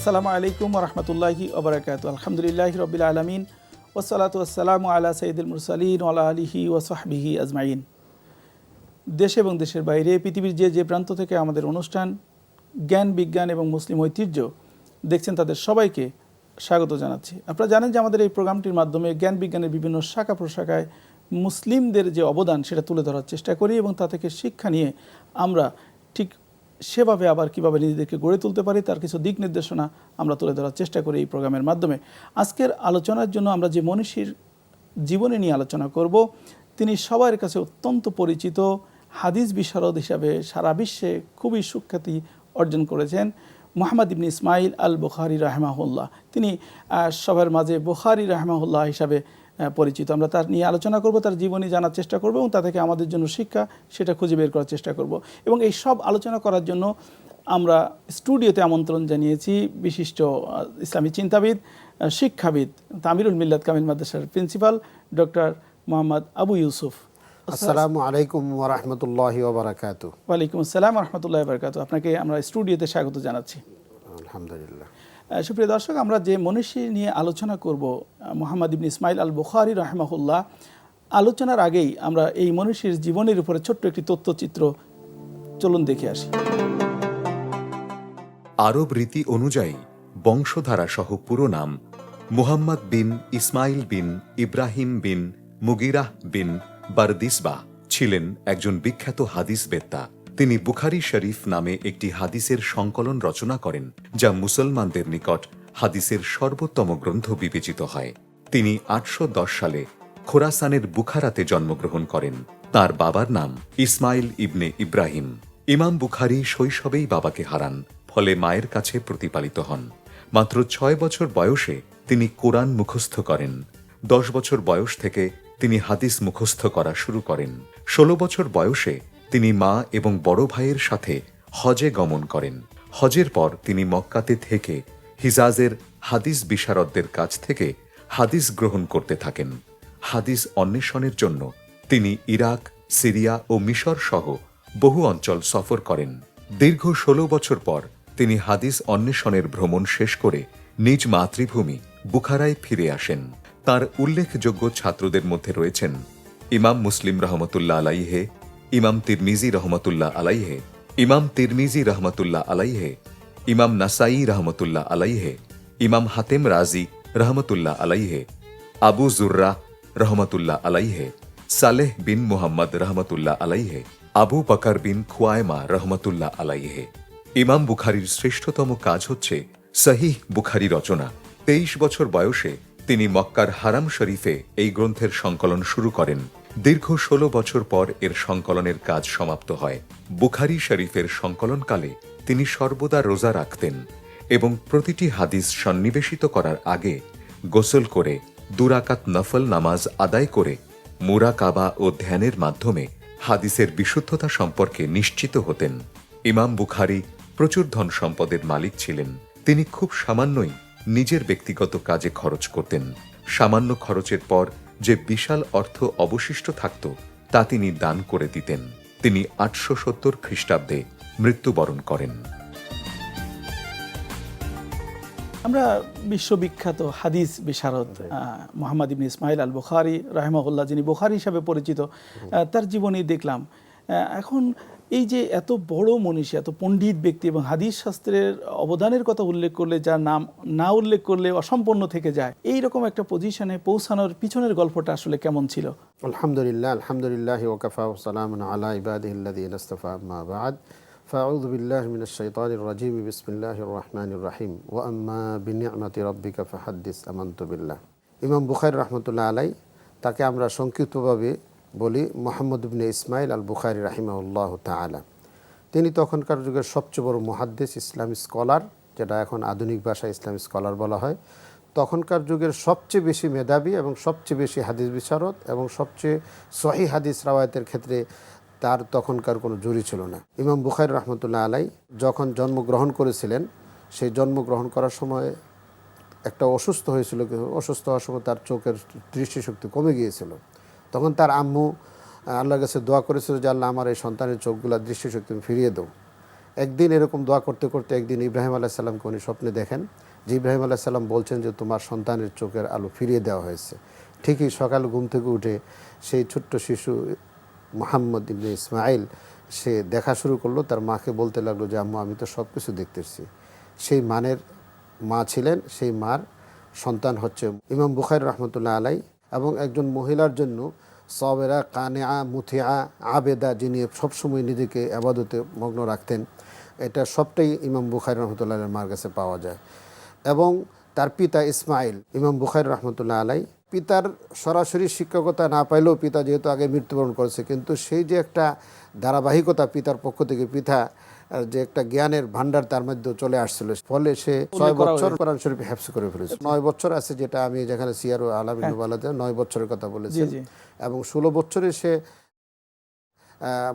আসসালামু আলাইকুম রহমতুল্লাহি ওবরাকাতু। আলহামদুলিল্লাহি রব্বিল আলামিন ওয়াসসালাতু ওয়াসসালামু আলা সাইয়্যিদিল মুরসালিন ওয়া আলা আলিহি ওয়া সাহবিহি আজমাইন। দেশ এবং দেশের বাইরে পৃথিবীর যে প্রান্ত থেকে আমাদের অনুষ্ঠান জ্ঞান বিজ্ঞান এবং মুসলিম ঐতিহ্য দেখছেন তাদের সবাইকে স্বাগত জানাচ্ছি। আপনারা জানেন যে আমাদের এই প্রোগ্রামটির মাধ্যমে জ্ঞান বিজ্ঞানের বিভিন্ন শাখা প্রশাখায় মুসলিমদের যে অবদান সেটা তুলে ধরার চেষ্টা করি এবং তা থেকে শিক্ষা নিয়ে আমরা ঠিক সেভাবে আবার কীভাবে নিজেদেরকে গড়ে তুলতে পারি তার কিছু দিক নির্দেশনা আমরা তুলে ধরার চেষ্টা করি এই প্রোগ্রামের মাধ্যমে। আজকের আলোচনার জন্য আমরা যে মনীষীর জীবনী নিয়ে আলোচনা করব, তিনি সবার কাছে অত্যন্ত পরিচিত, হাদিস বিশারদ হিসাবে সারা বিশ্বে খুবই সুখ্যাতি অর্জন করেছেন মুহাম্মদ ইবনে ইসমাইল আল বুখারী রাহিমাহুল্লাহ। তিনি সবার মাঝে বুখারী রাহিমাহুল্লাহ হিসাবে পরিচিত। আমরা তার নিয়ে আলোচনা করব, তার জীবনী জানার চেষ্টা করব এবং তা থেকে আমাদের জন্য শিক্ষা সেটা খুঁজে বের করার চেষ্টা করব। এবং এই সব আলোচনা করার জন্য আমরা স্টুডিওতে আমন্ত্রণ জানিয়েছি বিশিষ্ট ইসলামী চিন্তাবিদ, শিক্ষাবিদ, তামিরুল মিল্লাত কামিল মাদ্রাসার প্রিন্সিপাল ডক্টর মোহাম্মদ আবু ইউসুফ। আসসালামু আলাইকুম ওয়া রাহমাতুল্লাহি ওয়া বারাকাতুহু। ওয়ালাইকুম আসসালাম ওয়া রাহমাতুল্লাহি ওয়া বারাকাতুহু। আপনাকে আমরা স্টুডিওতে স্বাগত জানাচ্ছি। আলহামদুলিল্লাহ। সুপ্রিয় দর্শক, আমরা যে মনীষী নিয়ে আলোচনা করব মুহাম্মদ ইবনে ইসমাইল আল বুখারী রাহিমাহুল্লাহ, আলোচনার আগেই আমরা এই মনীষীর জীবনের উপরে ছোট্ট একটি তথ্যচিত্র চলুন দেখে আসি। আরব রীতি অনুযায়ী বংশধারা সহ পুরো নাম মুহাম্মদ বিন ইসমাইল বিন ইব্রাহিম বিন মুগিরাহ বিন বারদিসবাহ ছিলেন একজন বিখ্যাত হাদিসবেত্তা। তিনি বুখারী শরীফ নামে একটি হাদিসের সংকলন রচনা করেন, যা মুসলমানদের নিকট হাদিসের সর্বোত্তম গ্রন্থ বিবেচিত হয়। তিনি 810 সালে খোরাসানের বুখারাতে জন্মগ্রহণ করেন। তার বাবার নাম ইসমাইল ইবনে ইব্রাহিম। ইমাম বুখারী শৈশবেই বাবাকে হারান, ফলে মায়ের কাছে প্রতিপালিত হন। মাত্র 6 বছর বয়সে তিনি কোরআন মুখস্থ করেন। 10 বছর বয়স থেকে তিনি হাদিস মুখস্থ করা শুরু করেন। 16 বছর বয়সে তিনি মা এবং বড় ভাইয়ের সাথে হজে গমন করেন। হজের পর তিনি মক্কাতে থেকে হিজাজের হাদিস বিশারদদের কাছ থেকে হাদিস গ্রহণ করতে থাকেন। হাদিস অন্বেষণের জন্য তিনি ইরাক, সিরিয়া ও মিশর সহ বহু অঞ্চল সফর করেন। দীর্ঘ 16 বছর পর তিনি হাদিস অন্বেষণের ভ্রমণ শেষ করে নিজ মাতৃভূমি বুখারায় ফিরে আসেন। তার উল্লেখযোগ্য ছাত্রদের মধ্যে রয়েছেন ইমাম মুসলিম রহমতুল্লাহ আলাইহে, ইমাম তিরমিজি রহমতুল্লাহ আলাইহে, ইমাম তিরমিজি রহমতুল্লাহ আলাইহে, ইমাম নাসাই রহমতুল্লাহ আলাইহে, ইমাম হাতেম রাজি রহমতুল্লাহ আলাইহে, আবু জুররা রহমতুল্লাহ আলাইহে, সালেহ বিন মুহাম্মদ রহমতুল্লাহ আলাইহে, আবু বকর বিন খুয়ায়মা রহমতুল্লাহ আলাইহে। ইমাম বুখারীর শ্রেষ্ঠতম কাজ হচ্ছে সহিহ বুখারী রচনা। 23 বছর বয়সে তিনি মক্কার হারাম শরীফে এই গ্রন্থের সংকলন শুরু করেন। দীর্ঘ 16 বছর পর এর সংকলনের কাজ সমাপ্ত হয়। বুখারী শরীফের সংকলনকালে তিনি সর্বদা রোজা রাখতেন এবং প্রতিটি হাদিস সন্নিবেশিত করার আগে গোসল করে 2 রাকাত নফল নামাজ আদায় করে মুরাকাবা ও ধ্যানের মাধ্যমে হাদিসের বিশুদ্ধতা সম্পর্কে নিশ্চিত হতেন। ইমাম বুখারী প্রচুর ধন সম্পদের মালিক ছিলেন। তিনি খুব সামান্যই নিজের ব্যক্তিগত কাজে খরচ করতেন। সামান্য খরচের পর যে বিশাল অর্থ অবশিষ্ট থাকত তা তিনি দান করে দিতেন। তিনি 870 খ্রিস্টাব্দে মৃত্যুবরণ করেন। আমরা বিশ্ববিখ্যাত হাদিস বিশারদ মুহাম্মদ ইবনে ইসমাইল আল বুখারী রাহিমাহুল্লাহ, যিনি বুখারী হিসাবে পরিচিত, তার জীবনী দেখলাম। এখন এই যে এত বড় মনীষী, এত পণ্ডিত ব্যক্তি এবং হাদিস শাস্ত্রের অবদানের কথা উল্লেখ করলে যার নাম না উল্লেখ করলে অসম্পূর্ণ থেকে যায়, এই রকম একটা পজিশনে পৌঁছানোর পিছনের গল্পটা আসলে কেমন ছিল? আলহামদুলিল্লাহ, আলহামদুলিল্লাহ ওয়া কাফা ওয়া সালামুন আলা ইবাদিহিল্লাযীনা ইসতাফা, আম্মা বা'দ। ফাআউযু বিল্লাহি মিনাশ শাইতানির রাজীম। বিসমিল্লাহির রাহমানির রাহিম। ওয়া আম্মা বিনি'মাতি রাব্বিকা ফাহাদ্দিস। আমানতু বিল্লাহ। ইমাম বুখারী রাহমাতুল্লাহ আলাই, তাকে আমরা সংক্ষিপ্তভাবে বলি মুহাম্মদ ইবনে ইসমাইল আল বুখারী রাহিমাহুল্লাহু তাআলা। তিনি তখনকার যুগের সবচেয়ে বড় মুহাদ্দিস, ইসলামিক স্কলার, যেটা এখন আধুনিক ভাষায় ইসলামিক স্কলার বলা হয়। তখনকার যুগের সবচেয়ে বেশি মেধাবী এবং সবচেয়ে বেশি হাদিস বিশারদ এবং সবচেয়ে সহিহ হাদিস রাওয়ায়াতের ক্ষেত্রে তার তখনকার কোনো জুরি ছিল না। ইমাম বুখারী রাহমাতুল্লাহ আলাই যখন জন্মগ্রহণ করেছিলেন, সেই জন্মগ্রহণ করার সময় একটা অসুস্থ হয়েছিল। অসুস্থ হওয়ার সময় তার চোখের দৃষ্টিশক্তি কমে গিয়েছিল। তখন তার আম্মু আল্লাহর কাছে দোয়া করেছিল যে আল্লাহ, আমার এই সন্তানের চোখগুলা দৃষ্টিশক্তি ফিরিয়ে দাও। একদিন এরকম দোয়া করতে করতে একদিন ইব্রাহিম আলাইহিস সালামকে উনি স্বপ্নে দেখেন যে ইব্রাহিম আলাইহিস সালাম বলছেন যে তোমার সন্তানের চোখের আলো ফিরিয়ে দেওয়া হয়েছে। ঠিকই সকাল ঘুম থেকে উঠে সেই ছোট্ট শিশু মুহাম্মদ ইবনে ইসমাইল সে দেখা শুরু করলো, তার মাকে বলতে লাগলো যে আম্মু আমি তো সব কিছু দেখতেছি। সেই মানের মা ছিলেন, সেই মার সন্তান হচ্ছে ইমাম বুখারী রহমতুল্লাহ আলাই। এবং একজন মহিলার জন্য সবেরা কানেআ মুথিআ আবেদা, যিনি সবসময় নিজেকে আবাদতে মগ্ন রাখতেন, এটা সবটাই ইমাম বুখারী রহমতুল্লাহ আলাইহির মার কাছে পাওয়া যায়। এবং তার পিতা ইসমাইল, ইমাম বুখারী রহমতুল্লাহ আলাই, পিতার সরাসরি শিক্ষকতা না পাইলেও পিতা যেহেতু আগে মৃত্যুবরণ করেছে, কিন্তু সেই যে একটা ধারাবাহিকতা পিতার পক্ষ থেকে, পিতা যে একটা জ্ঞানের ভান্ডার তার মধ্যে চলে আসছিল, ফলে সে 6 বছর কোরআন শরীফ হেফজ করে ফেলেছে। 9 বছর আছে, যেটা আমি যেখানে সিয়ারু আলামিন নুবালাতে 9 বছরের কথা বলেছি। এবং 16 বছরে সে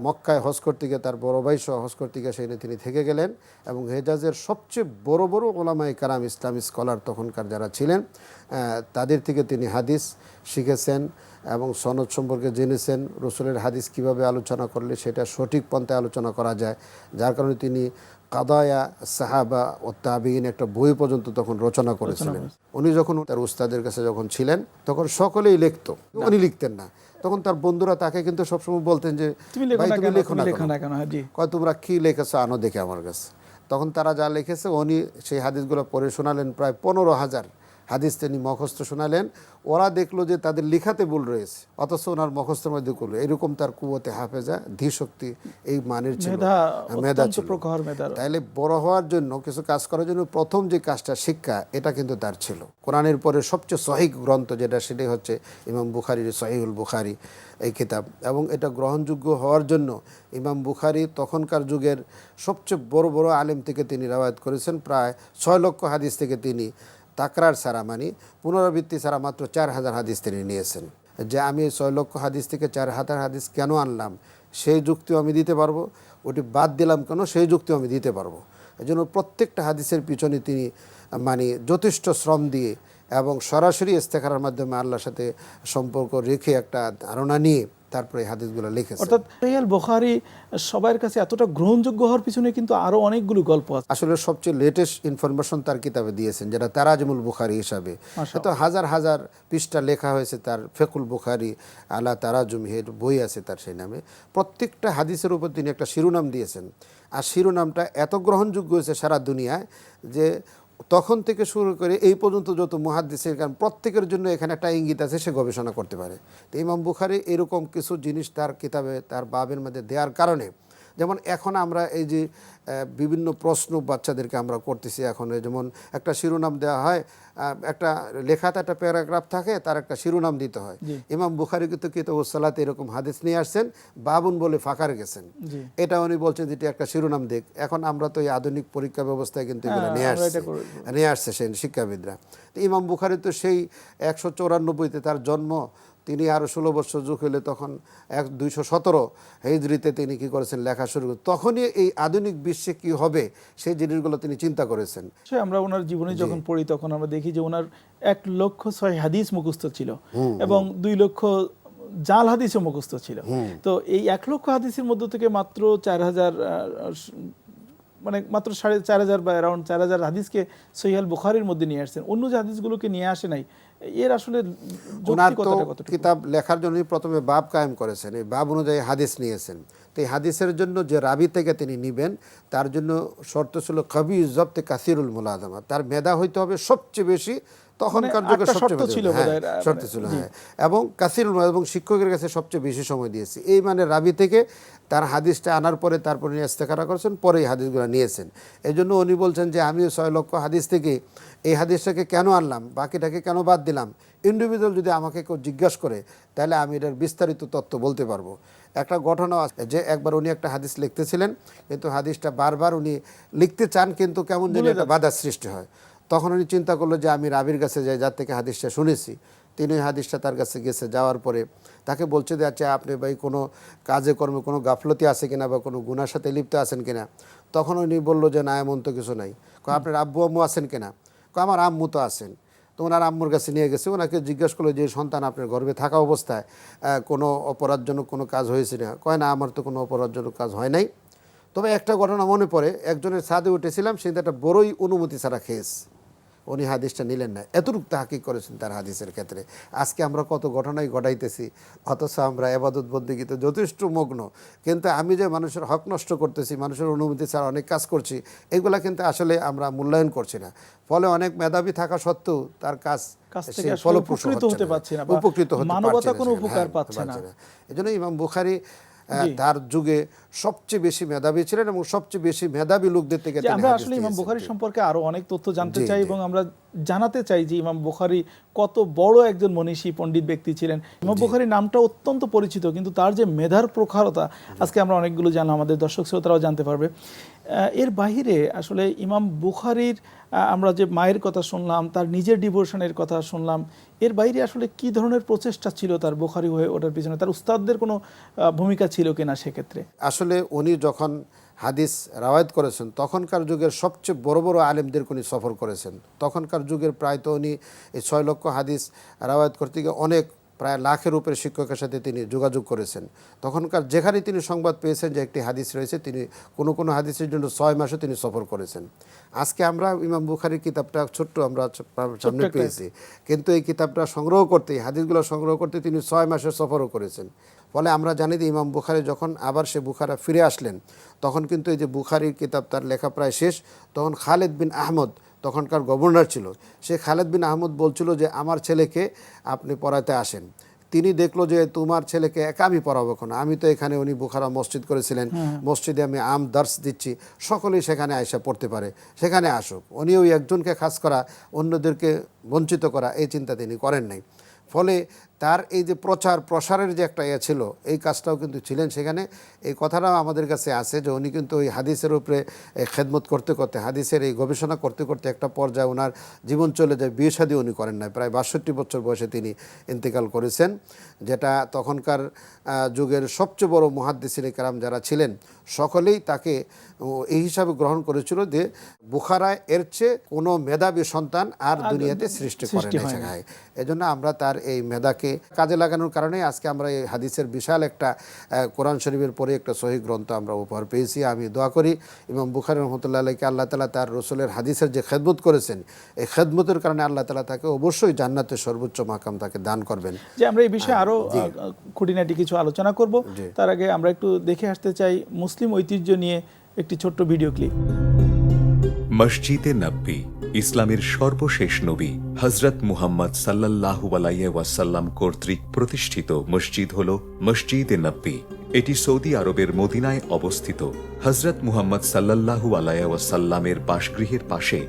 মক্কায় হজ করতে গিয়ে তার বড় ভাই সহ হজ করতে গিয়ে সেখানে তিনি থেকে গেলেন। এবং হেজাজের সবচেয়ে বড় বড় ওলামায়ে কারাম, ইসলামী স্কলার তখনকার যারা ছিলেন, তাদের থেকে তিনি হাদিস শিখেছেন এবং সনদ সম্পর্কে জেনেছেন। রসুলের হাদিস কিভাবে আলোচনা করলে সেটা সঠিক পন্থায় আলোচনা করা যায়, যার কারণে তিনি কাদায়া সাহাবা ও তাবিঈন একটা বই পর্যন্ত তখন রচনা করেছিলেন। উনি যখন তার উস্তাদের কাছে যখন ছিলেন তখন সকলেই লিখতো, উনি লিখতেন না। তখন তার বন্ধুরা তাকে কিন্তু সবসময় বলতেন যে তুমি লেখো না কেন, কয় তোমরা কি লিখেছো আনো দেখে আমার কাছে। তখন তারা যা লিখেছে উনি সেই হাদিসগুলো পড়ে শোনালেন, প্রায় 15,000 হাদিস তিনি মুখস্থ শোনালেন। ওরা দেখলো যে তাদের লিখাতে ভুল রয়েছে, অথচ ওনার মুখস্থের মধ্যে করলো। এরকম তার কুওয়াতে হাফেজা, ধীশক্তি, এই মানের ছিল, মেধা ছিল। তাইলে বড় হওয়ার জন্য, কিছু কাজ করার জন্য প্রথম যে কাজটা শিক্ষা, এটা কিন্তু তার ছিল। কোরআনের পরে সবচেয়ে সহিহ গ্রন্থ যেটা, সেটাই হচ্ছে ইমাম বুখারীর সহিহুল বুখারী এই কিতাব। এবং এটা গ্রহণযোগ্য হওয়ার জন্য ইমাম বুখারী তখনকার যুগের সবচেয়ে বড় বড় আলেম থেকে তিনি রওয়ায়াত করেছেন। প্রায় 6 লক্ষ হাদিস থেকে তিনি তাকরার ছাড়া, মানে পুনরাবৃত্তি ছাড়া মাত্র 4,000 হাদিস তিনি নিয়েছেন। যে আমি 6 লক্ষ হাদিস থেকে 4,000 হাদিস কেন আনলাম সেই যুক্তিও আমি দিতে পারবো, ওটি বাদ দিলাম কেন সেই যুক্তিও আমি দিতে পারবো। এই জন্য প্রত্যেকটা হাদিসের পিছনে তিনি মানে যথেষ্ট শ্রম দিয়ে এবং সরাসরি ইস্তেখারার মাধ্যমে আল্লাহর সাথে সম্পর্ক রেখে একটা ধারণা নিয়ে তারপরে হাদিসগুলো লিখেছেন। অর্থাৎ সহিহ বুখারী সবার কাছে এতটা গ্রহণযোগ্য হওয়ার পিছনে কিন্তু আরো অনেকগুলো গল্প আছে। আসলে সবচেয়ে লেটেস্ট ইনফরমেশন তার কিতাবে দিয়েছেন, যেটা তারাজুমুল বুখারী হিসাবে। তো হাজার হাজার পৃষ্ঠা লেখা হয়েছে তার ফিকহুল বুখারী আলা তারাজুমিহি বই আছে তার, সেই নামে প্রত্যেকটা হাদিসের উপর তিনি একটা শিরোনাম দিয়েছেন। আর শিরোনামটা এত গ্রহণযোগ্য হয়েছে সারা দুনিয়ায় যে তখন থেকে শুরু করে এই পর্যন্ত যত মুহাদ্দিসের, কারণ প্রত্যেকের জন্য এখানে একটা ইঙ্গিত আছে, সে গবেষণা করতে পারে। তো ইমাম বুখারী এরকম কিছু জিনিস তার কিতাবে, তার বাবের মধ্যে দেওয়ার কারণে, যেমন এখন আমরা এই যে বিভিন্ন প্রশ্ন বাচ্চাদেরকে আমরা করতেছি, এখন যেমন একটা শিরোনাম দেওয়া হয়, একটা লেখাতে একটা প্যারাগ্রাফ থাকে, তার একটা শিরোনাম দিতে হয়। ইমাম বুখারী কিন্তু কিতাবুস সালাতে এরকম হাদিস নিয়ে আসছেন, বাবুন বলে ফাঁকা রেখেছেন। এটা উনি বলছেন যেটা একটা শিরোনাম দিক। এখন আমরা তো এই আধুনিক পরীক্ষা ব্যবস্থায় কিন্তু এগুলো নিয়ে আসছে সেই শিক্ষাবিদরা। তো ইমাম বুখারী তো সেই 194-তে তার জন্ম, তিনি আরও 16 বছর যুগ হলে তখন 217 হিজরিতে তিনি কি করেছেন, লেখা শুরু করেন। তখনই এই আধুনিক বিশ্বে কি হবে সেই জিনিসগুলো তিনি চিন্তা করেছেন। আমরা ওনার জীবনে যখন পড়ি তখন আমরা দেখি যে ওনার 1,06,000 হাদিস মুখস্থ ছিল এবং 2 লক্ষ জাল হাদিসও মুখস্থ ছিল। তো এই 1 লক্ষ হাদিসের মধ্য থেকে মাত্র 4,000, মানে মাত্র 4,500 বা অ্যারাউন্ড 4,000 হাদিসকে সহিহ বুখারীর মধ্যে নিয়ে আসছেন। অন্য যে হাদিসগুলোকে নিয়ে আসে নাই, এর আসলে ওনার তো কিতাব লেখার জন্য প্রথমে বাব কায়েম করেছেন, এই বাব অনুযায়ী হাদিস নিয়েছেন। তো এই হাদিসের জন্য যে রাবি থেকে তিনি নিবেন, তার জন্য শর্ত ছিল কবি জব্তে কাসিরুল মুলাজামা, তার মেধা হইতে হবে সবচেয়ে বেশি, তখনকার যুগে সবচেয়ে বেশি শর্ত ছিল, হ্যাঁ, এবং কাসিরুল, এবং শিক্ষকের কাছে সবচেয়ে বেশি সময় দিয়েছে। এই মানে রাবি থেকে তার হাদিসটা আনার পরে তারপরে ইস্তেখারা করেছেন, পরে এই হাদিসগুলো নিয়েছেন। এই জন্য উনি বলছেন যে আমি 6 লক্ষ হাদিস থেকে এই হাদিসটাকে কেন আনলাম, বাকিটাকে কেন বাদ দিলাম। ইন্ডিভিজুয়াল যদি আমাকে কেউ জিজ্ঞাসা করে তাহলে আমি এটার বিস্তারিত তথ্য বলতে পারবো। একটা ঘটনা আছে যে একবার উনি একটা হাদিস লিখতেছিলেন, কিন্তু হাদিসটা বারবার উনি লিখতে চান, কিন্তু কেমন যেন একটা বাধার সৃষ্টি হয়। তখন উনি চিন্তা করলো যে আমি রাবির কাছে যাই, যার থেকে হাদিসটা শুনেছি। তিনি ওই হাদিসটা তার কাছে গেছে, যাওয়ার পরে তাকে বলছে যে আচ্ছা আপনি ভাই কোনো কাজে কর্মে কোনো গাফলতি আছে কিনা বা কোনো গুনার সাথে লিপ্ত আছেন কিনা। তখন উনি বললো যে না, এমন তো কিছু নাই। আপনার আব্বু আম্মু আছেন কিনা? আমার আম্মু তো আছেন। তো ওনার আম্মুর কাছে নিয়ে গেছে, ওনাকে জিজ্ঞেস করলো যে সন্তান আপনার গর্ভে থাকা অবস্থায় কোনো অপরাধজনক কোনো কাজ হয়েছে না? কয় না, আমার তো কোনো অপরাধজনক কাজ হয় নাই। তবে একটা ঘটনা মনে পড়ে, একজনের ছাদে উঠেছিলাম, সে একটা বড়ই অনুমতি ছাড়া খেয়েছে, উনি হাদিসটা নিলেন না, এতটুকু তাহকিক করেছেন তার হাদিসের ক্ষেত্রে। আজকে আমরা কত ঘটনাই ঘটাইতেছি, অথচ আমরা এবাদত বন্দেগীতে যথেষ্ট মগ্ন, কিন্তু আমি যে মানুষের হক নষ্ট করতেছি, মানুষের অনুমতি ছাড়া অনেক কাজ করছি, এগুলা কিন্তু আসলে আমরা মূল্যায়ন করছি না। ফলে অনেক মেধাবী থাকা সত্ত্বেও তার কাজ থেকে উপকৃত হতে পারছে না, উপকৃত হতে মানবতা কোনো পারছে উপকার না, পাচ্ছে না। এজন্য ইমাম বুখারী তার যুগে সবচেয়ে বেশি মেধাবী ছিলেন এবং সবচেয়ে বেশি মেধাবী লোকদের থেকে তিনি আমরা হাদিস আসলে ইমাম নিয়েছেন। বুখারী সম্পর্কে আরো অনেক তথ্য জানতে জি, চাই জি। এবং আমরা জানাতে চাই যে ইমাম বুখারী কত বড় একজন মনীষী পণ্ডিত ব্যক্তি ছিলেন। ইমাম বুখারীর নামটা অত্যন্ত পরিচিত, কিন্তু তার যে মেধার প্রখরতা আজকে আমরা অনেকগুলো জানলাম, আমাদের দর্শক শ্রোতারাও জানতে পারবে। এর বাহিরে আসলে ইমাম বুখারীর আমরা যে মায়ের কথা শুনলাম, তার নিজের ডিভোশনের কথা শুনলাম, এর বাইরে আসলে কি ধরনের প্রচেষ্টা ছিল তার বুখারী হয়ে ওঠার পিছনে? তার উস্তাদদের কোনো ভূমিকা ছিল কিনা সেক্ষেত্রে? আসলে উনি যখন হাদিস রাওয়ায়াত করেছেন, তখনকার যুগের সবচেয়ে বড় বড় আলেমদেরকে উনি সফর করেছেন। তখনকার যুগের প্রায় তো উনি এই 6 লক্ষ হাদিস রাওয়ায়াত করতে গিয়ে অনেক প্রায় লাখের উপরে শিক্ষকের সাথে তিনি যোগাযোগ করেছেন। তখনকার যেখানে তিনি সংবাদ পেয়েছেন যে একটি হাদিস রয়েছে, তিনি কোনো কোনো হাদিসের জন্য 6 মাসও তিনি সফর করেছেন। আজকে আমরা ইমাম বুখারীর কিতাবটা ছোট্ট আমরা সামনে পেয়েছি, কিন্তু এই কিতাবটা সংগ্রহ করতে, এই হাদিসগুলো সংগ্রহ করতে তিনি 6 মাসের সফরও করেছেন। ফলে আমরা জানি যে ইমাম বুখারী যখন আবার সে বুখারা ফিরে আসলেন, তখন কিন্তু এই যে বুখারীর কিতাব তার লেখা প্রায় শেষ, তখন খালেদ বিন আহমদ তখনকার গভর্নর ছিল। সে খালেদ বিন আহমদ বলছিল যে আমার ছেলেকে আপনি পড়াতে আসেন। তিনি দেখলো যে তোমার ছেলেকে একা আমি পড়াবো কেন, আমি তো এখানে, উনি বুখারা মসজিদ করেছিলেন, মসজিদে আমি আম দার্স দিচ্ছি, সকলেই সেখানে আয়সা পড়তে পারে, সেখানে আসুক। উনি ওই একজনকে খাস করা, অন্যদেরকে বঞ্চিত করা, এই চিন্তা তিনি করেন নাই। ফলে তার এই যে প্রচার প্রসারের যে একটা ছিল, এই কাজটাও কিন্তু ছিলেন সেখানে। এই কথাটাও আমাদের কাছে আছে যে উনি কিন্তু ওই হাদিসের উপরে খেদমত করতে করতে, হাদিসের এই গবেষণা করতে করতে একটা পর্যায়ে ওনার জীবন চলে যায়, বিয়ে শাদী উনি করেন নাই, প্রায় 62 বছর বয়সে তিনি ইন্তেকাল করেছেন। যেটা তখনকার যুগের সবচেয়ে বড় মুহাদ্দিসিন কেরাম যারা ছিলেন, সকলেই তাকে এই হিসাবে গ্রহণ করেছিল যে বুখারায় এর চেয়ে কোনো মেধাবী সন্তান আর দুনিয়াতে সৃষ্টি করে নাই। এজন্য আমরা তার এই মেধাকে কাজে লাগানোর কারণে আজকে আমরা এই হাদিসের বিশাল একটা কোরআন শরীফের পরে একটা সহিহ গ্রন্থ আমরা উপহার পেয়েছি। আমি দোয়া করি ইমাম বুখারী রহমতুল্লাহ আলাইহিকে আল্লাহ তাআলা তার রসুলের হাদিসের যে খেদমত করেছেন, এই খেদমতের কারণে আল্লাহ তাআলা তাকে অবশ্যই জান্নাতের সর্বোচ্চ মাকাম তাকে দান করবেন। যে আমরা এই বিষয়ে আরো খুঁটিনাটি কিছু আলোচনা করব, তার আগে আমরা একটু দেখে আসতে চাই মুসলিম ঐতিহ্য নিয়ে একটি ছোট্ট ভিডিও ক্লিপ। মসজিদে নববী ইসলামের সর্বশেষ নবী হযরত মুহাম্মদ সাল্লাল্লাহু আলাইহি ওয়াসাল্লাম কর্তৃক প্রতিষ্ঠিত মসজিদ হল মসজিদে নববী। এটি সৌদি আরবের মদিনায় অবস্থিত। হযরত মুহাম্মদ সাল্লাল্লাহু আলাইহি ওয়াসাল্লামের বাসগৃহের পাশে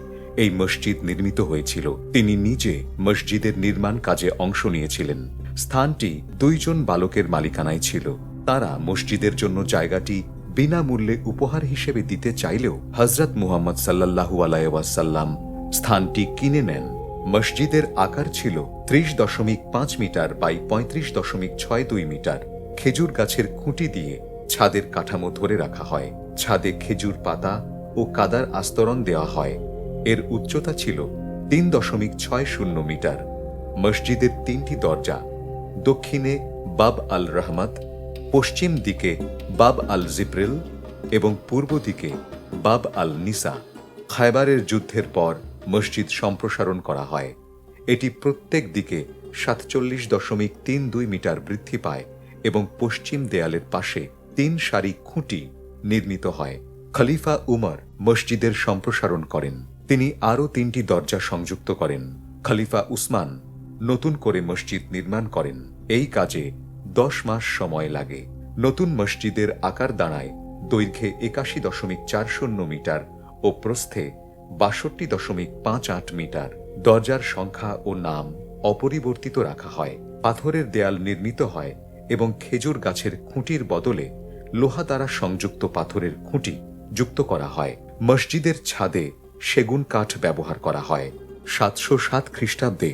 এই মসজিদ নির্মিত হয়েছিল। তিনি নিজে মসজিদের নির্মাণ কাজে অংশ নিয়েছিলেন। স্থানটি 2 জন বালকের মালিকানায় ছিল। তারা মসজিদের জন্য জায়গাটি বিনামূল্যে উপহার হিসেবে দিতে চাইলেও হযরত মুহাম্মদ সাল্লাল্লাহু আলাইহি ওয়াসাল্লাম স্থানটি কিনে নেন। মসজিদের আকার ছিল 30.5 মিটার বাই 35.62 মিটার। খেজুর গাছের খুঁটি দিয়ে ছাদের কাঠামো ধরে রাখা হয়। ছাদে খেজুর পাতা ও কাদার আস্তরণ দেওয়া হয়। এর উচ্চতা ছিল 3.60 মিটার। মসজিদের 3টি দরজা, দক্ষিণে বাব আল রহমত, পশ্চিম দিকে বাব আল জিব্রিল এবং পূর্ব দিকে বাব আল নিসা। খায়বারের যুদ্ধের পর মসজিদ সম্প্রসারণ করা হয়। এটি প্রত্যেক দিকে 47.32 মিটার বৃদ্ধি পায় এবং পশ্চিম দেয়ালের পাশে 3 সারি খুঁটি নির্মিত হয়। খলিফা উমর মসজিদের সম্প্রসারণ করেন। তিনি আরও 3টি দরজা সংযুক্ত করেন। খলিফা উসমান নতুন করে মসজিদ নির্মাণ করেন। এই কাজে 10 মাস সময় লাগে। নতুন মসজিদের আকার দাঁড়ায় দৈর্ঘ্যে 81.40 মিটার ও প্রস্থে 62.58 মিটার। দরজার সংখ্যা ও নাম অপরিবর্তিত রাখা হয়। পাথরের দেয়াল নির্মিত হয় এবং খেজুর গাছের খুঁটির বদলে লোহা দ্বারা সংযুক্ত পাথরের খুঁটি যুক্ত করা হয়। মসজিদের ছাদে সেগুন কাঠ ব্যবহার করা হয়। 707 খ্রিস্টাব্দে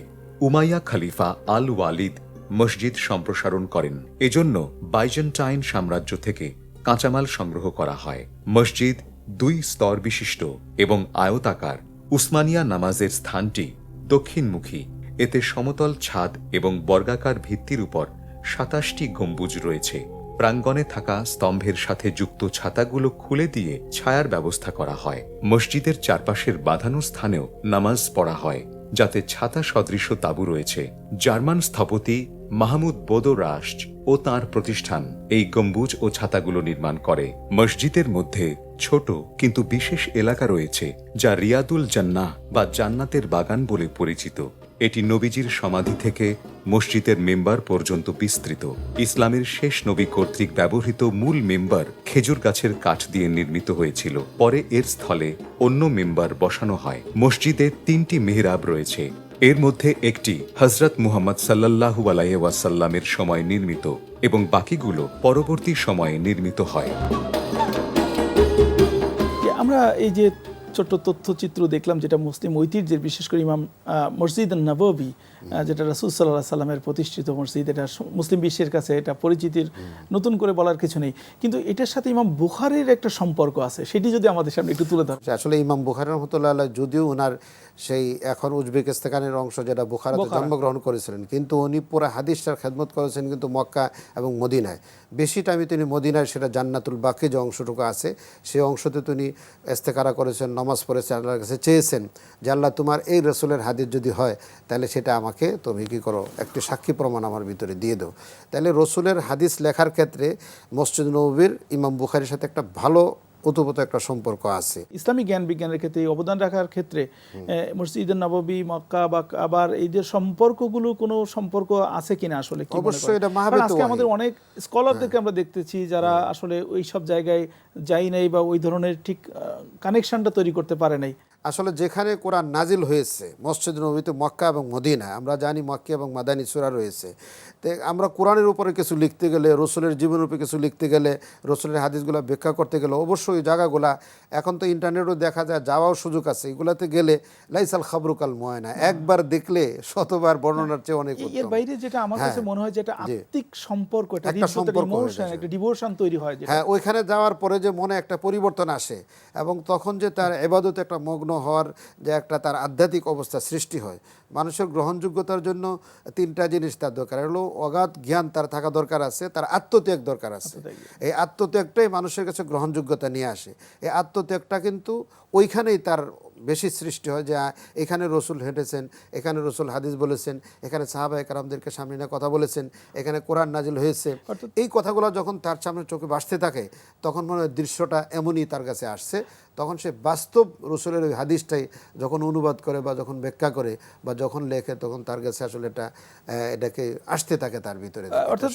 উমাইয়া খলিফা আল ওয়ালিদ মসজিদ সম্প্রসারণ করেন। এজন্য বাইজেন্টাইন সাম্রাজ্য থেকে কাঁচামাল সংগ্রহ করা হয়। মসজিদ 2 স্তর বিশিষ্ট এবং আয়তাকার। উসমানিয়া নামাজের স্থানটি দক্ষিণমুখী। এতে সমতল ছাদ এবং বর্গাকার ভিত্তির উপর 27টি গম্বুজ রয়েছে। প্রাঙ্গণে থাকা স্তম্ভের সাথে যুক্ত ছাতাগুলো খুলে দিয়ে ছায়ার ব্যবস্থা করা হয়। মসজিদের চারপাশের বাঁধানো স্থানেও নামাজ পড়া হয়, যাতে ছাতা সদৃশ তাঁবু রয়েছে। জার্মান স্থপতি মাহমুদ বোদো রাস্ট ও তাঁর প্রতিষ্ঠান এই গম্বুজ ও ছাতাগুলো নির্মাণ করে। মসজিদের মধ্যে ছোট কিন্তু বিশেষ এলাকা রয়েছে, যা রিয়াদুল জান্নাহ বা জান্নাতের বাগান বলে পরিচিত। এটি নবীজির সমাধি থেকে মসজিদের মেম্বার পর্যন্ত বিস্তৃত। ইসলামের শেষ নবী কর্তৃক ব্যবহৃত মূল মেম্বার খেজুর গাছের কাঠ দিয়ে নির্মিত হয়েছিল। পরে এর স্থলে অন্য মেম্বার বসানো হয়। মসজিদে 3টি মেহরাব রয়েছে। এর মধ্যে একটি হযরত মুহাম্মদ সাল্লাল্লাহু আলাইহি ওয়াসাল্লামের সময় নির্মিত এবং বাকিগুলো পরবর্তী সময়ে নির্মিত হয়। আমরা এই যে ছোট্ট তথ্যচিত্র দেখলাম, যেটা মুসলিম ঐতিহ্যের, বিশেষ করে ইমাম মসজিদ নববী, যেটা রাসূল সাল্লাল্লাহু আলাইহি সাল্লামের প্রতিষ্ঠিত মসজিদ, এটা মুসলিম বিশ্বের কাছে এটা পরিচিতির নতুন করে বলার কিছু নেই। কিন্তু এটার সাথে ইমাম বুখারীর একটা সম্পর্ক আছে, সেটি যদি আমাদের সামনে একটু তুলে ধরেন। আসলে ইমাম বুখারী রহমতুল্লাহ আলাইহি যদিও ওনার সেই এখন উজবেকিস্তানের অংশ যেটা বুখারাতে জন্মগ্রহণ করেছিলেন, কিন্তু উনি পুরো হাদিসটার খেদমত করেছেন কিন্তু মক্কা এবং মদিনায়। বেশি টাইমে তিনি মদিনায়, সেটা জান্নাতুল বাকি যে অংশটুকু আছে সেই অংশতে তিনি ইস্তেখারা করেছেন, নামাজ পড়েছেন, আল্লাহর কাছে চেয়েছেন যে আল্লাহ তোমার এই রসুলের হাদিস যদি হয় তাহলে সেটা আমাকে তুমি কী করো, একটি সাক্ষী প্রমাণ আমার ভিতরে দিয়ে দাও। তাহলে রসুলের হাদিস লেখার ক্ষেত্রে মসজিদ নববীর ইমাম বুখারীর সাথে একটা ভালো ওতপ্রোত একটা সম্পর্ক আছে। ইসলামী জ্ঞান বিজ্ঞানের ক্ষেত্রে অবদান রাখার ক্ষেত্রে মসজিদে নববী, মক্কা বা কাবার, এই যে সম্পর্কগুলো কোনো সম্পর্ক আছে কিনা আসলে? অবশ্যই এটা আজকে আমাদের অনেক স্কলারদেরকে আমরা দেখতেছি যারা আসলে ওই সব জায়গায় যাই নাই বা ওই ধরনের ঠিক কানেকশনটা তৈরি করতে পারে নাই। আসলে যেখানে কোরআন নাজিল হয়েছে মসজিদ নববীতে মক্কা এবং মদিনা, আমরা জানি মক্কি এবং মাদানী সূরা রয়েছে। তো আমরা কোরআনের উপরে কিছু লিখতে গেলে, রসুলের জীবনের উপরে কিছু লিখতে গেলে, রসুলের হাদিসগুলো ব্যাখ্যা করতে গেলে অবশ্যই জায়গাগুলা, এখন তো ইন্টারনেটও দেখা যায়, যাওয়াও সুযোগ আছে, এগুলাতে গেলে লাইসাল খাবরুকাল মুআয়না, একবার দেখলে শতবার বর্ণনার চেয়ে অনেক উত্তম। এর বাইরে যেটা আমার কাছে মনে হয়, যেটা আত্মিক সম্পর্ক, একটা ইমোশন, একটা ডিভোশন তৈরি হয়। হ্যাঁ, ওইখানে যাওয়ার পরে যে মনে একটা পরিবর্তন আসে এবং তখন যে তার ইবাদতে একটা মগ্ন হওয়ার যে একটা তার আধ্যাত্মিক অবস্থা সৃষ্টি হয়। মানুষের গ্রহণযোগ্যতার জন্য 3টা জিনিস তার দরকার হলো, অগাধ জ্ঞান তার থাকা দরকার আছে, তার আত্মত্যাগ দরকার আছে। এই আত্মত্যাগটাই মানুষের কাছে গ্রহণযোগ্যতা নিয়ে আসে। এই আত্মত্যাগটা কিন্তু ওইখানেই তার বেশি সৃষ্টি হয়, যে এখানে রসুল হেঁটেছেন, এখানে রসুল হাদিস বলেছেন, এখানে সাহাবায়ে কেরামদেরকে সামনে নিয়ে কথা বলেছেন, এখানে কোরআন নাজিল হয়েছে। এই কথাগুলো যখন তার সামনে চোখে ভাসতে থাকে, তখন মনে হয় দৃশ্যটা এমনই তার কাছে আসছে। তখন সে বাস্তব রসুলের ওই হাদিসটাই যখন অনুবাদ করে বা যখন ব্যাখ্যা করে বা যখন লেখে, তখন তার কাছে আসলে এটাকে আসতে থাকে তার ভিতরে। অর্থাৎ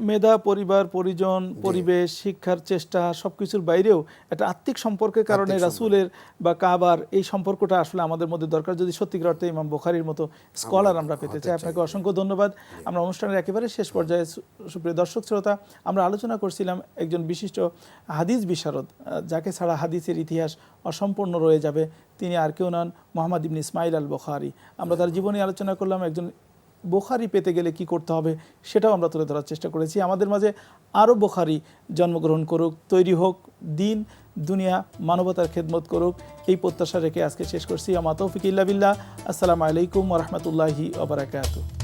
মেধা, পরিবার, পরিজন, পরিবেশ, শিক্ষার চেষ্টা, সবকিছুর বাইরেও একটা আত্মিক সম্পর্কের কারণে রাসূলের বা কাবার এই সম্পর্কটা আসলে আমাদের মধ্যে দরকার, যদি সত্যিকার অর্থে ইমাম বুখারীর মতো স্কলার আমরা পেতে চাই। আপনাকে অসংখ্য ধন্যবাদ। আমরা অনুষ্ঠানের একেবারে শেষ পর্যায়ে, সুপ্রিয় দর্শক শ্রোতা, আমরা আলোচনা করছিলাম একজন বিশিষ্ট হাদিস বিশারদ, যাকে ছাড়া হাদিসের ইতিহাস অসম্পূর্ণ রয়ে যাবে। তিনি আর কেউ নন, মুহাম্মদ ইবনে ইসমাইল আল বুখারী। আমরা তার জীবনী আলোচনা করলাম। একজন বুখারী পেতে গেলে কি করতে হবে সেটাও আমরা তুলে ধরার চেষ্টা করেছি। আমাদের মাঝে আরও বুখারী জন্মগ্রহণ করুক, তৈরি হোক, দিন দুনিয়া মানবতার খেদমত করুক, এই প্রত্যাশা রেখে আজকে শেষ করছি। আমা তৌফিক ইল্লা বিল্লাহ। আসসালামু আলাইকুম ওয়া রাহমাতুল্লাহি ওয়া বারাকাতুহু।